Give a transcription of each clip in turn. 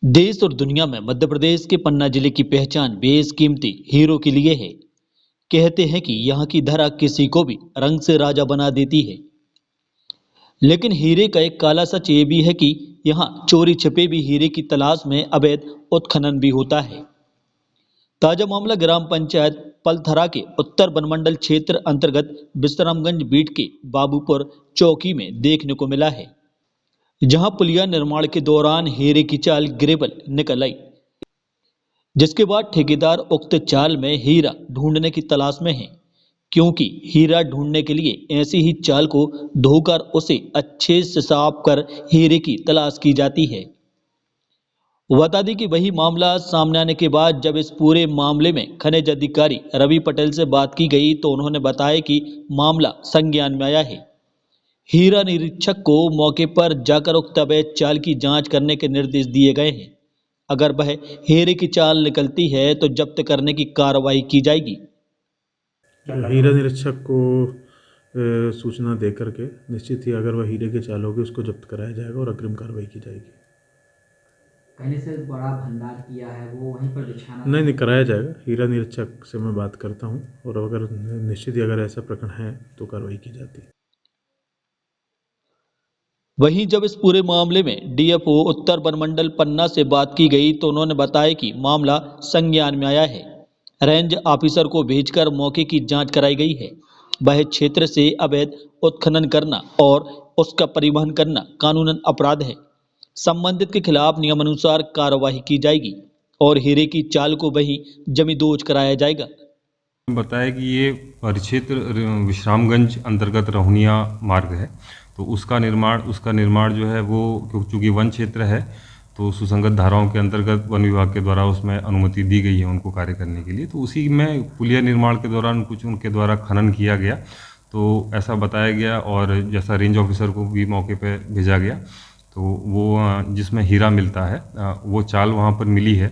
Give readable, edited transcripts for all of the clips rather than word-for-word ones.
देश और दुनिया में मध्य प्रदेश के पन्ना जिले की पहचान बेशकीमती हीरो के लिए है। कहते हैं कि यहाँ की धरा किसी को भी रंग से राजा बना देती है। लेकिन हीरे का एक काला सच ये भी है कि यहाँ चोरी छिपे भी हीरे की तलाश में अवैध उत्खनन भी होता है। ताजा मामला ग्राम पंचायत पलथरा के उत्तर बनमंडल क्षेत्र अंतर्गत विश्रामगंज बीट के बाबूपुर चौकी में देखने को मिला है, जहां पुलिया निर्माण के दौरान हीरे की चाल गिरेबल निकल आई, जिसके बाद ठेकेदार उक्त चाल में हीरा ढूंढने की तलाश में है। क्योंकि हीरा ढूंढने के लिए ऐसी ही चाल को धोकर उसे अच्छे से साफ कर हीरे की तलाश की जाती है। बता दें कि वही मामला सामने आने के बाद जब इस पूरे मामले में खनिज अधिकारी रवि पटेल से बात की गई तो उन्होंने बताया कि मामला संज्ञान में आया है। हीरा निरीक्षक को मौके पर जाकर उक्त अवैध चाल की जांच करने के निर्देश दिए गए हैं। अगर वह हीरे की चाल निकलती है तो जब्त करने की कार्रवाई की जाएगी। हीरा निरीक्षक को सूचना दे करके निश्चित ही अगर वह हीरे के चाल होगी उसको जब्त कराया जाएगा और अग्रिम कार्रवाई की जाएगी। पहले से बड़ा भंडार किया है वो वहीं पर बिछाना नहीं कराया जाएगा। हीरा निरीक्षक से मैं बात करता हूँ और अगर निश्चित ही अगर ऐसा प्रकरण है तो कार्रवाई की जाती है। वहीं जब इस पूरे मामले में डीएफओ उत्तर बनमंडल पन्ना से बात की गई तो उन्होंने बताया कि मामला संज्ञान में आया है। रेंज ऑफिसर को भेजकर मौके की जांच कराई गई है। वह क्षेत्र से अवैध उत्खनन करना और उसका परिवहन करना कानूनन अपराध है। संबंधित के खिलाफ नियमानुसार कार्रवाई की जाएगी और हीरे की चाल को वहीं जमींदोज कराया जाएगा। बताया कि ये परिक्षेत्र विश्रामगंज अंतर्गत रहुनिया मार्ग है, तो उसका निर्माण जो है वो चूँकि वन क्षेत्र है तो सुसंगत धाराओं के अंतर्गत वन विभाग के द्वारा उसमें अनुमति दी गई है उनको कार्य करने के लिए। तो उसी में पुलिया निर्माण के दौरान कुछ उनके द्वारा खनन किया गया, तो ऐसा बताया गया और जैसा रेंज ऑफिसर को भी मौके पर भेजा गया तो वो जिसमें हीरा मिलता है वो चाल वहाँ पर मिली है।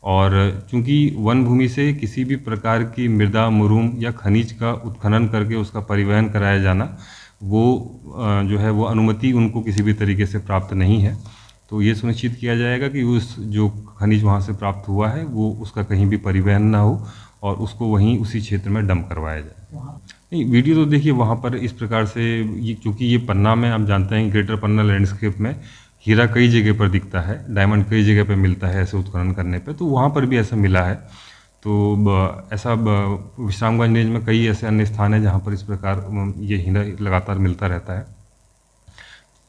और चूँकि वन भूमि से किसी भी प्रकार की मृदा मुरूम या खनिज का उत्खनन करके उसका परिवहन कराया जाना वो जो है वो अनुमति उनको किसी भी तरीके से प्राप्त नहीं है। तो ये सुनिश्चित किया जाएगा कि उस जो खनिज वहाँ से प्राप्त हुआ है वो उसका कहीं भी परिवहन ना हो और उसको वहीं उसी क्षेत्र में डंप करवाया जाए। नहीं, वीडियो तो देखिए वहाँ पर इस प्रकार से ये चूँकि ये पन्ना में आप जानते हैं ग्रेटर पन्ना लैंडस्केप में हीरा कई जगह पर दिखता है, डायमंड कई जगह पर मिलता है ऐसे उत्खनन करने पे, तो वहाँ पर भी ऐसा मिला है। तो ऐसा विश्रामगंज रेंज में कई ऐसे अन्य स्थान हैं जहाँ पर इस प्रकार ये हीरा लगातार मिलता रहता है।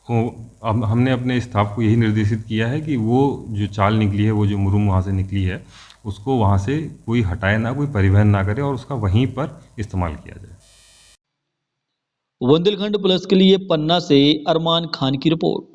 तो अब हमने अपने स्टाफ को यही निर्देशित किया है कि वो जो चाल निकली है, वो जो मुरूम वहाँ से निकली है, उसको वहाँ से कोई हटाए ना, कोई परिवहन ना करे और उसका वहीं पर इस्तेमाल किया जाए। बुंदेलखंड प्लस के लिए पन्ना से अरमान खान की रिपोर्ट।